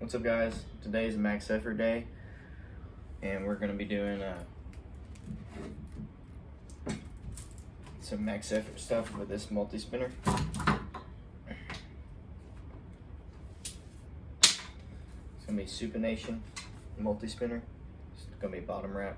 What's up, guys? Today's max effort day, and we're going to be doing some max effort stuff with this multi-spinner. It's going to be supination multi-spinner. It's going to be bottom wrap.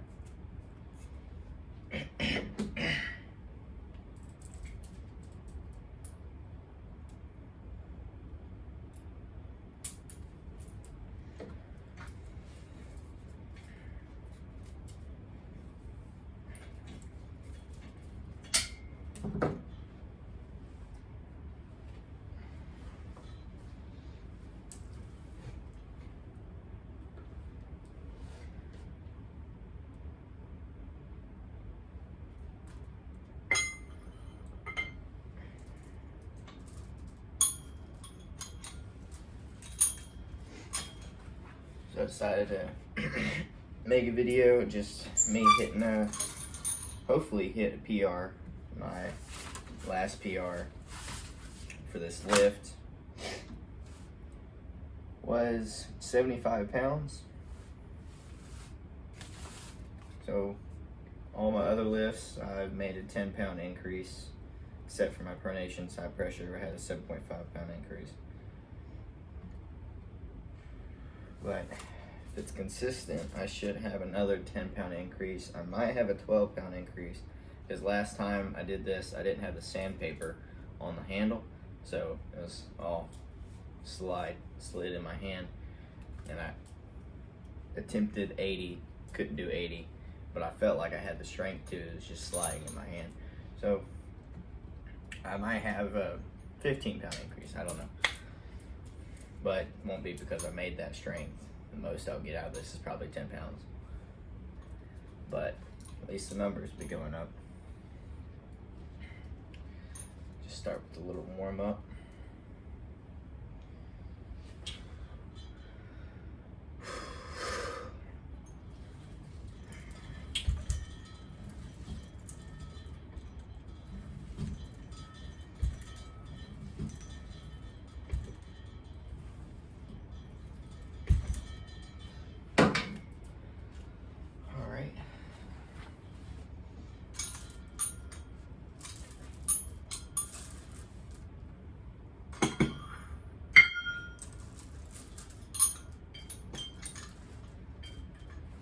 So I decided to make a video, just me hitting hopefully hit a PR, my last PR for this lift was 75 pounds. So all my other lifts, I've made a 10-pound increase, except for my pronation side pressure, I had a 7.5-pound increase. But if it's consistent, I should have another 10-pound increase. I might have a 12-pound increase, because last time I did this, I didn't have the sandpaper on the handle, so it was all slid in my hand, and I attempted 80, couldn't do 80, but I felt like I had the strength to. It was just sliding in my hand. So I might have a 15-pound increase, I don't know. But it won't be because I made that strength. The most I'll get out of this is probably 10 pounds. But at least the numbers will be going up. Just start with a little warm up.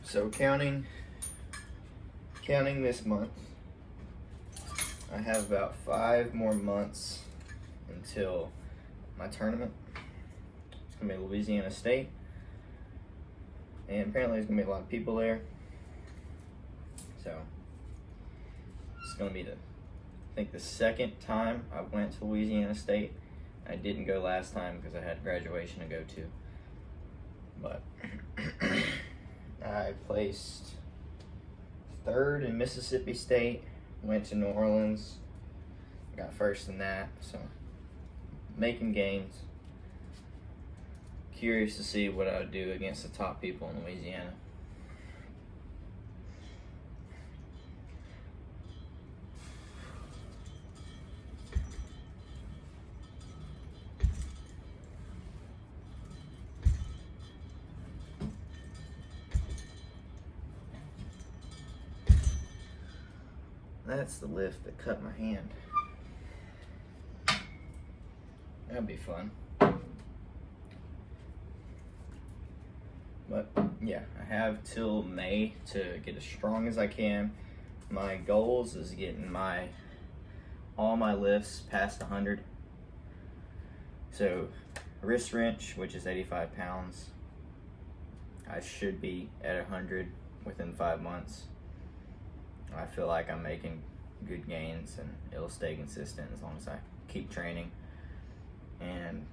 So counting this month, I have about 5 more months until my tournament. It's gonna be Louisiana State, and apparently there's gonna be a lot of people there. So it's gonna be I think the second time I went to Louisiana State. I didn't go last time because I had graduation to go to, but I placed 3rd in Mississippi State, went to New Orleans, got 1st in that, so making gains. Curious to see what I would do against the top people in Louisiana. That's the lift that cut my hand. That'd be fun. But yeah, I have till May to get as strong as I can. My goals is getting all my lifts past 100. So wrist wrench, which is 85 pounds, I should be at 100 within 5 months. I feel like I'm making good gains, and it'll stay consistent as long as I keep training. And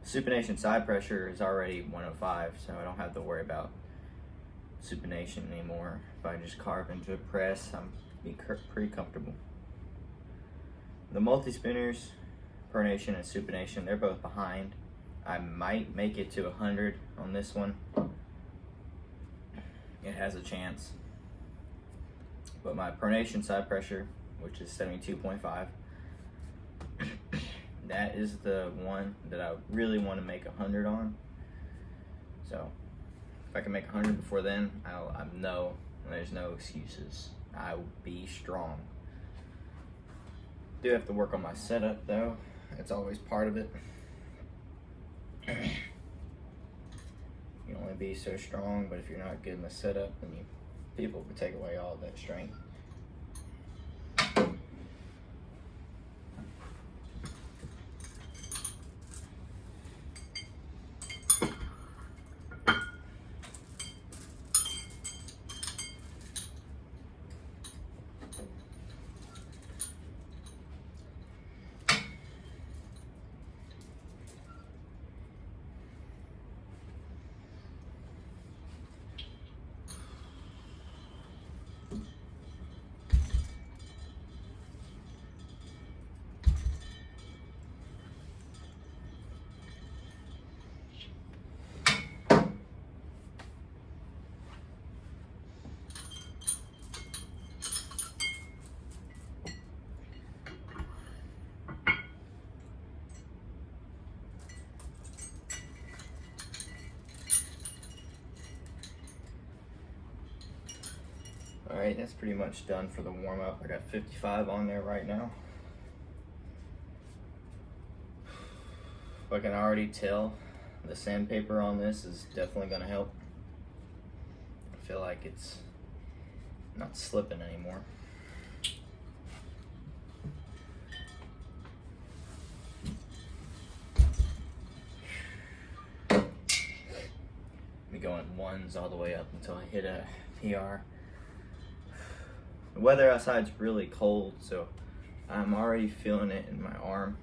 supination side pressure is already 105, so I don't have to worry about supination anymore. If I just carve into a press, I'm pretty comfortable. The multi-spinners, pronation and supination, they're both behind. I might make it to 100 on this one. It has a chance. But my pronation side pressure, which is 72.5, that is the one that I really want to make 100 on. So if I can make 100 before then, I know there's no excuses. I will be strong. Do have to work on my setup though. It's always part of it. You can only be so strong, but if you're not good in the setup, then people will take away all that strength. Alright, that's pretty much done for the warm-up. I got 55 on there right now. I can already tell the sandpaper on this is definitely going to help. I feel like it's not slipping anymore. Be going ones all the way up until I hit a PR. The weather outside's really cold, so I'm already feeling it in my arm.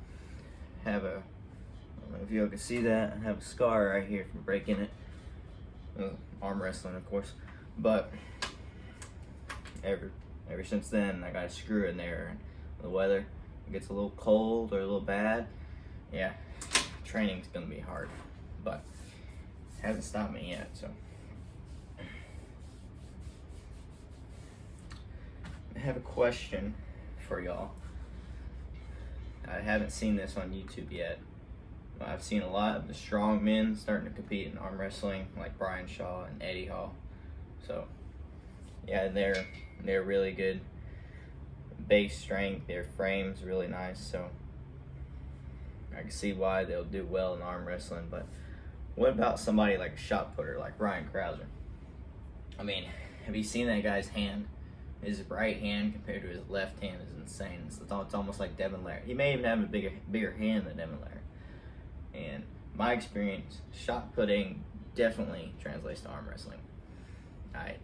I don't know if you all can see that, I have a scar right here from breaking it. Arm wrestling, of course. But ever since then, I got a screw in there. And the weather gets a little cold or a little bad, yeah, training's gonna be hard. But it hasn't stopped me yet, so. I have a question for y'all. I haven't seen this on YouTube yet. I've seen a lot of the strong men starting to compete in arm wrestling, like Brian Shaw and Eddie Hall. So, yeah, they're really good. Base strength, their frame's really nice. So, I can see why they'll do well in arm wrestling. But what about somebody like a shot putter, like Ryan Krauser? I mean, have you seen that guy's hand? His right hand compared to his left hand is insane. It's almost like Devin Larry. He may even have a bigger hand than Devin Larry. And my experience, shot putting definitely translates to arm wrestling. I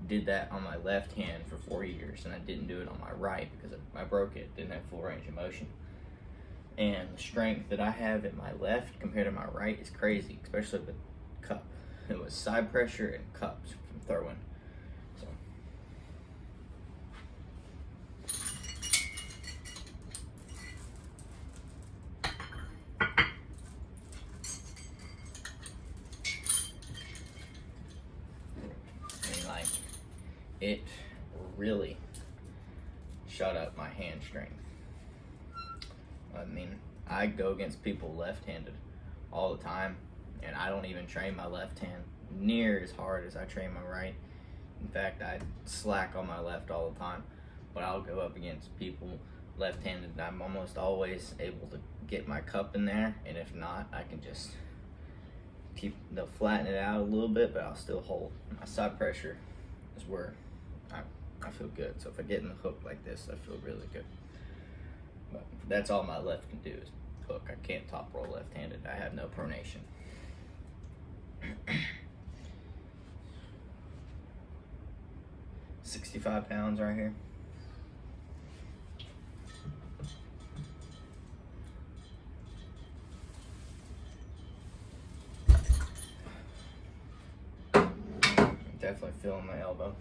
did that on my left hand for 4 years, and I didn't do it on my right because I broke it, didn't have full range of motion. And the strength that I have in my left compared to my right is crazy, especially with cup. It was side pressure and cups from throwing. So. It really shut up my hand strength. I mean, I go against people left-handed all the time, and I don't even train my left hand near as hard as I train my right. In fact, I slack on my left all the time, but I'll go up against people left-handed, and I'm almost always able to get my cup in there, and if not, I can just they'll flatten it out a little bit, but I'll still hold. My side pressure is where I feel good. So if I get in the hook like this, I feel really good. But that's all my left can do is hook. I can't top roll left-handed. I have no pronation. 65 pounds right here. Definitely feeling my elbow.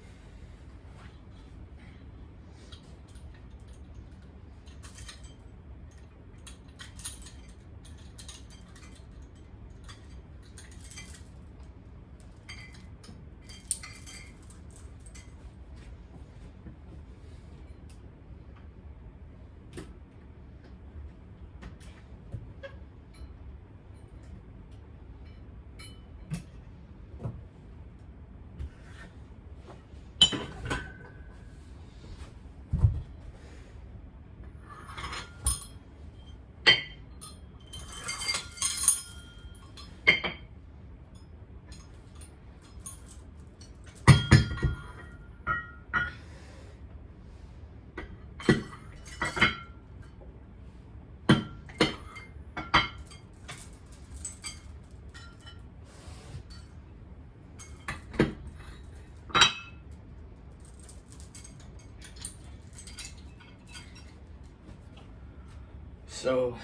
So,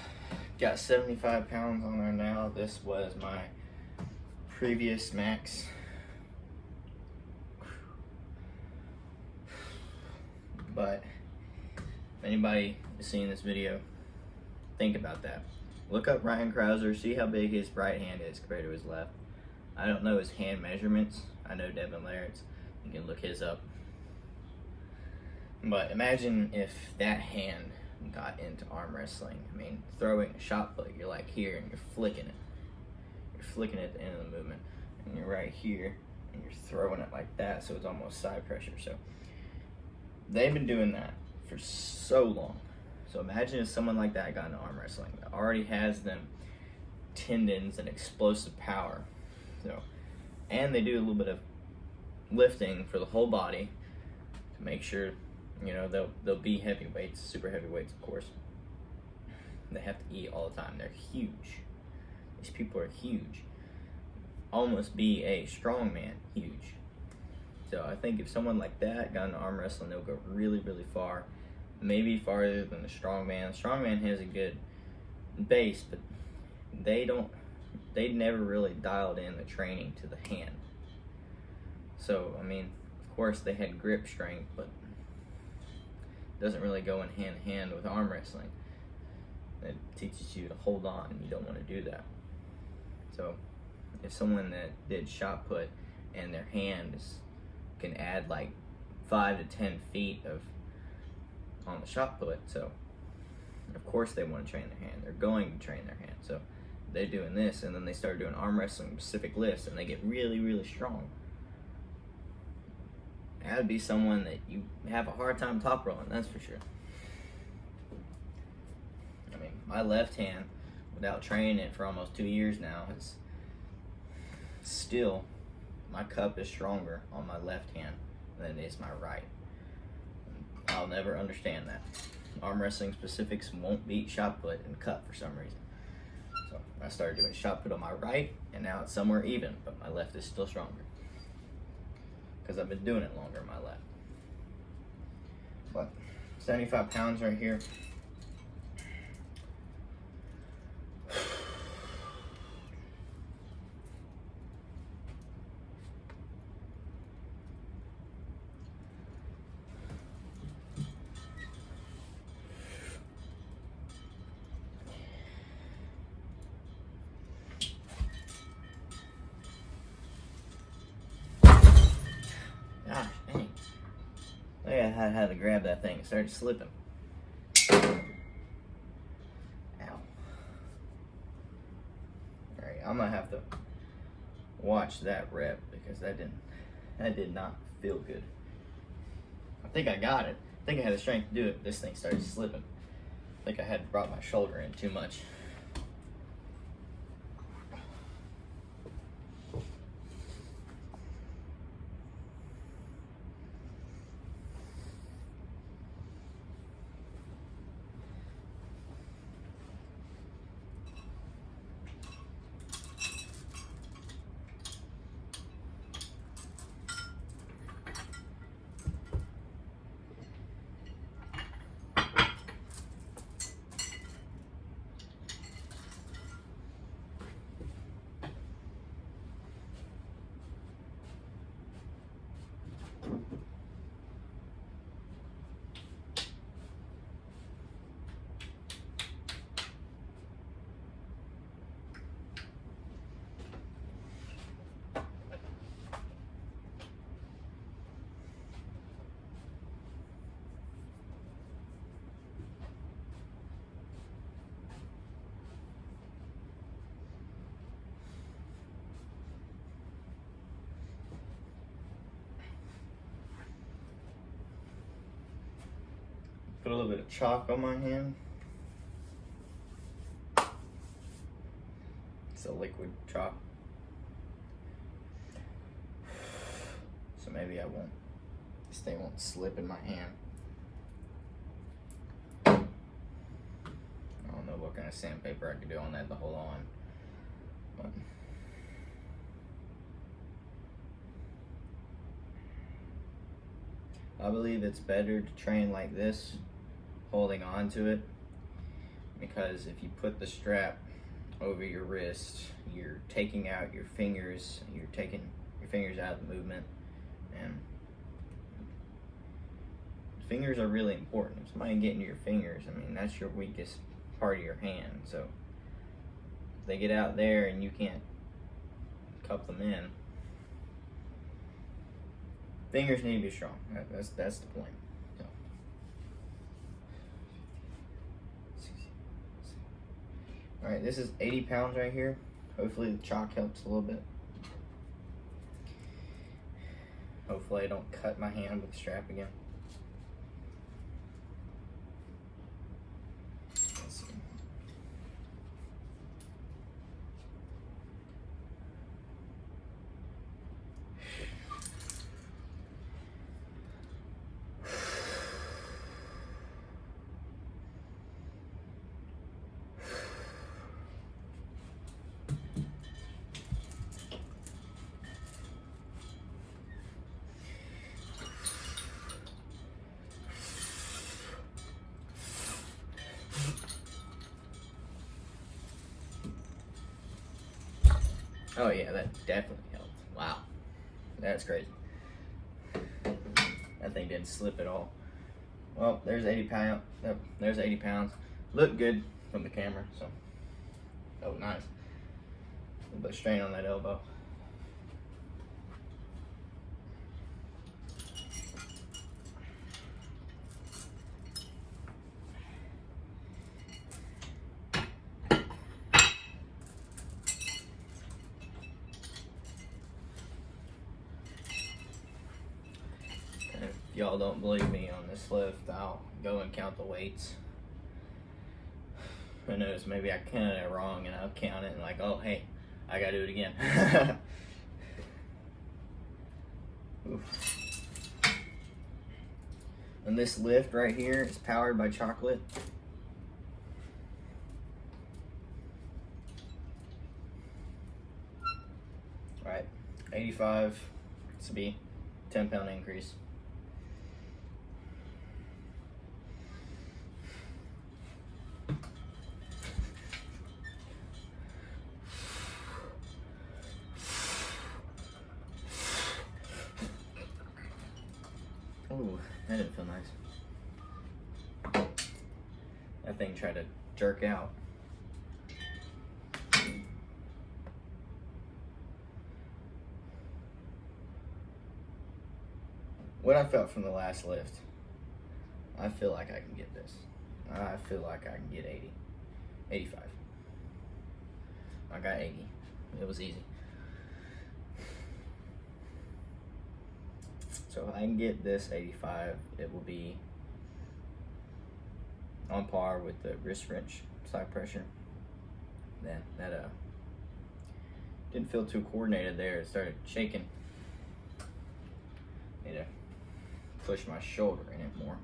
got 75 pounds on there now. This was my previous max. But if anybody is seeing this video, think about that. Look up Ryan Krauser, see how big his right hand is compared to his left. I don't know his hand measurements. I know Devin Laird's. You can look his up. But imagine if that hand got into arm wrestling. I mean, throwing a shot put, you're like here and you're flicking it. You're flicking it at the end of the movement. And you're right here and you're throwing it like that, so it's almost side pressure. So they've been doing that for so long. So imagine if someone like that got into arm wrestling that already has them tendons and explosive power. So, and they do a little bit of lifting for the whole body to make sure, you know, they'll be heavyweights, super heavyweights, of course. They have to eat all the time. They're huge. These people are huge. Almost be a strong man, huge. So I think if someone like that got into arm wrestling, they'll go really, really far. Maybe farther than the strongman. The strongman has a good base, but they never really dialed in the training to the hand. So, I mean, of course they had grip strength, but it doesn't really go in hand in hand with arm wrestling. It teaches you to hold on, and you don't want to do that. So, if someone that did shot put and their hands can add like 5 to 10 feet of on the shot put, so of course they want to train their hand. They're going to train their hand. So they're doing this, and then they start doing arm wrestling specific lifts, and they get really, really strong. That would be someone that you have a hard time top rolling, that's for sure. I mean, my left hand, without training it for almost 2 years now, is still, my cup is stronger on my left hand than it is my right. I'll never understand that. Arm wrestling specifics won't beat shot put and cup for some reason. So I started doing shot put on my right, and now it's somewhere even, but my left is still stronger because I've been doing it longer on my left. But 75 pounds right here. Gosh, dang. Look at how I had to grab that thing. It started slipping. Ow. Alright, I'm gonna have to watch that rep because that did not feel good. I think I got it. I think I had the strength to do it. This thing started slipping. I think I had brought my shoulder in too much. Put a little bit of chalk on my hand. It's a liquid chalk. So maybe this thing won't slip in my hand. I don't know what kind of sandpaper I could do on that to hold on. But I believe it's better to train like this, holding on to it, because if you put the strap over your wrist, you're taking out your fingers, you're taking your fingers out of the movement, and fingers are really important. If somebody can get into your fingers, I mean, that's your weakest part of your hand. So if they get out there and you can't cup them in, fingers need to be strong. That's the point. So. All right, this is 80 pounds right here. Hopefully the chalk helps a little bit. Hopefully I don't cut my hand with the strap again. Let's see. Oh yeah, that definitely helped. Wow, that's crazy. That thing didn't slip at all. Well, there's 80 pounds. There's 80 pounds. Looked good from the camera, so that was nice. A little bit of strain on that elbow. If y'all don't believe me on this lift, I'll go and count the weights. Who knows, maybe I counted it wrong and I'll count it and like, oh hey, I gotta do it again. Oof. And this lift right here is powered by chocolate. All right, 85, this will be 10-pound increase. Ooh, that didn't feel nice. That thing tried to jerk out. What I felt from the last lift, I feel like I can get this. I feel like I can get 80, 85. I got 80. It was easy. So if I can get this 85, it will be on par with the wrist wrench side pressure. Then that didn't feel too coordinated there. It started shaking. Need to push my shoulder in it more.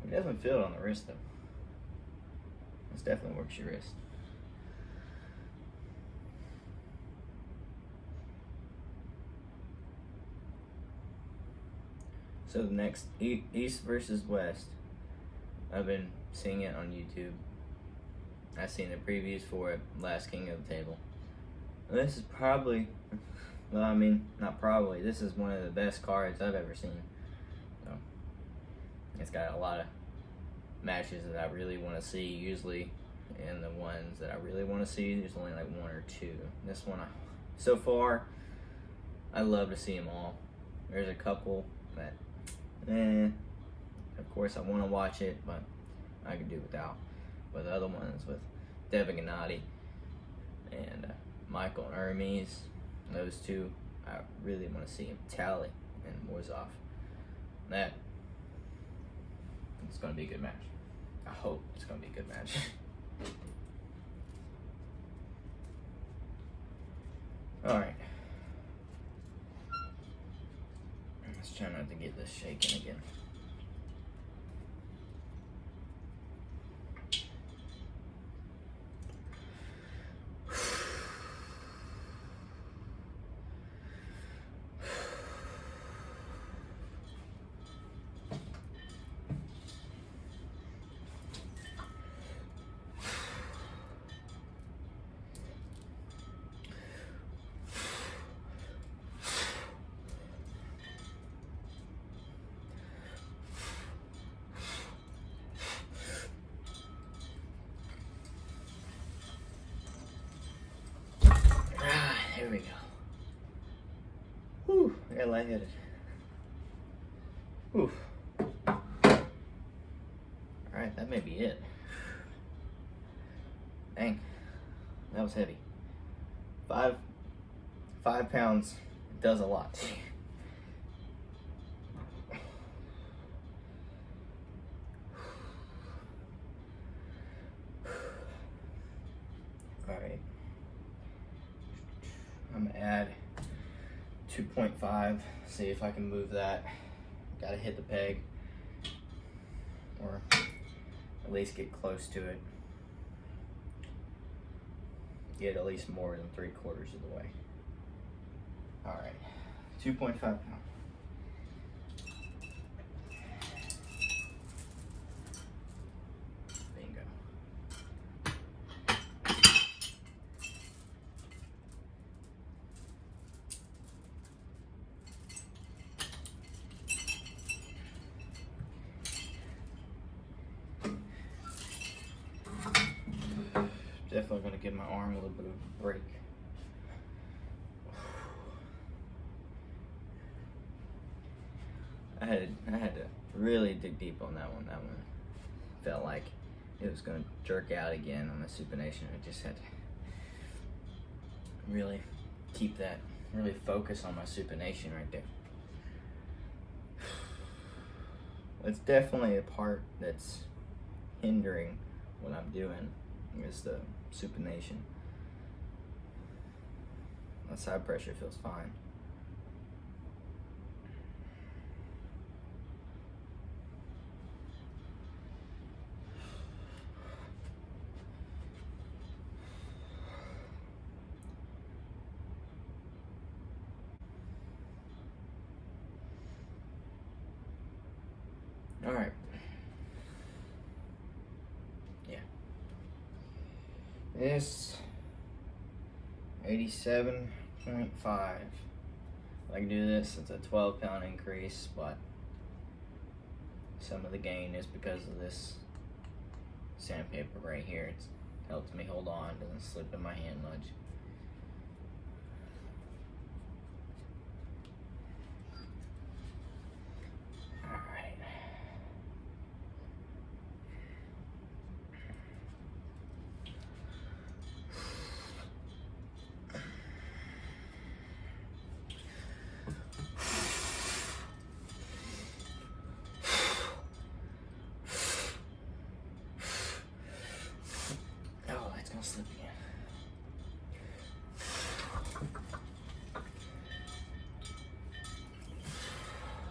It doesn't feel it on the wrist though. This definitely works your wrist. So the next, East versus West, I've been seeing it on YouTube. I've seen the previews for it, Last King of the Table. This is probably, well I mean, not probably, this is one of the best cards I've ever seen. So, it's got a lot of matches that I really want to see. Usually in the ones that I really want to see, there's only like one or two. This one, so far, I love to see them all. There's a couple that, of course I want to watch it, but I could do without. But the other ones with Devin Gennady and Michael and Hermes, those two, I really want to see him. Tally and Morozov. That, it's going to be a good match. I hope it's going to be a good match. Alright. Let's try not to get this shaking again. There we go. Whew, I got lightheaded. Whew. Alright, that may be it. Dang, that was heavy. 5 pounds does a lot. Alright. I'm gonna add 2.5, see if I can move that. Gotta hit the peg, or at least get close to it. Get at least more than 3/4 of the way. Alright, 2.5 pounds. Bingo. Definitely going to give my arm a little bit of a break. I had to really dig deep on that one. That one felt like it was going to jerk out again on the supination. I just had to really keep that, really focus on my supination right there. It's definitely a part that's hindering what I'm doing, is the supination. The side pressure feels fine. All right. Yeah. This 87.5. I can do this. It's a 12-pound increase, but some of the gain is because of this sandpaper right here. It helps me hold on, doesn't slip in my hand much. Slip again.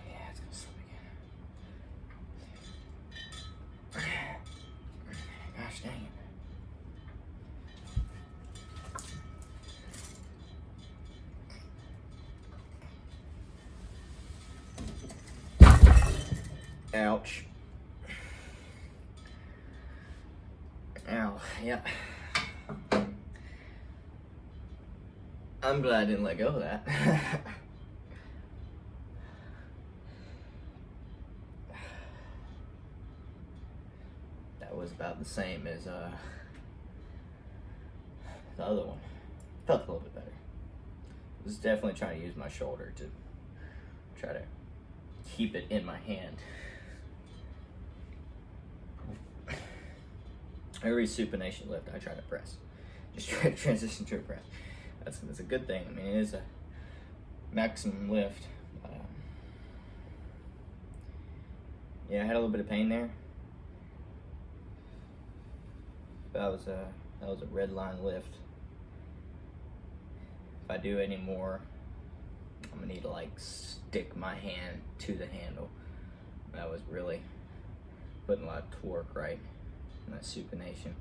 Yeah, it's gonna slip again. Gosh dang it. Ouch. Ow, yeah. I'm glad I didn't let go of that. That was about the same as the other one. Felt a little bit better. I was definitely trying to use my shoulder to try to keep it in my hand. Every supination lift I try to press. Just try to transition to a press. That's a good thing. I mean, it is a maximum lift. Yeah, I had a little bit of pain there. That was a red line lift. If I do any more, I'm gonna need to like stick my hand to the handle. That was really putting a lot of torque right in that supination.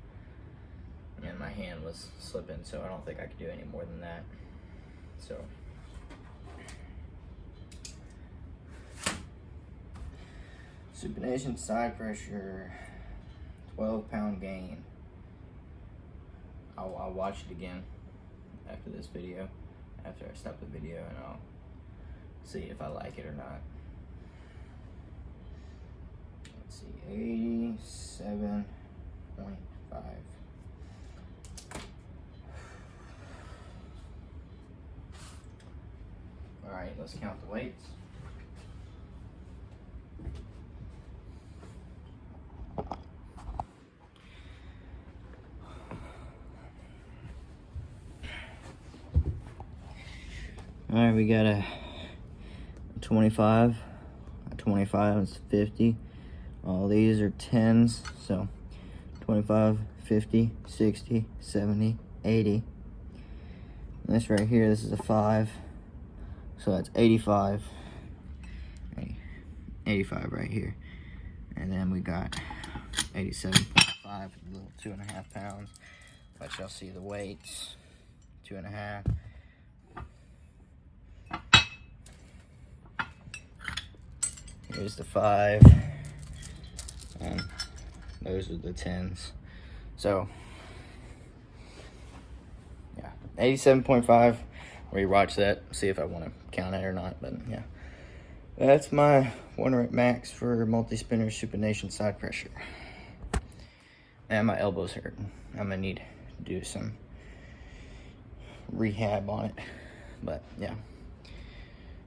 And my hand was slipping, so I don't think I could do any more than that. So supination, side pressure, 12-pound gain. I'll watch it again after this video, after I stop the video, and I'll see if I like it or not. Let's see, 87.5. right, let's count the weights. All right, we got a 25. A 25 is 50. All these are 10s, so 25, 50, 60, 70, 80. And this right here, this is a 5, so that's 85. 85 right here. And then we got 87.5, a little 2.5 pounds. But y'all see the weights, 2.5. Here's the 5, and those are the 10s. So, yeah, 87.5. Rewatch that, see if I want to count it or not. But yeah, that's my 1 rep max for multi-spinner supination side pressure. And my elbow's hurting. I'm gonna need to do some rehab on it. But yeah.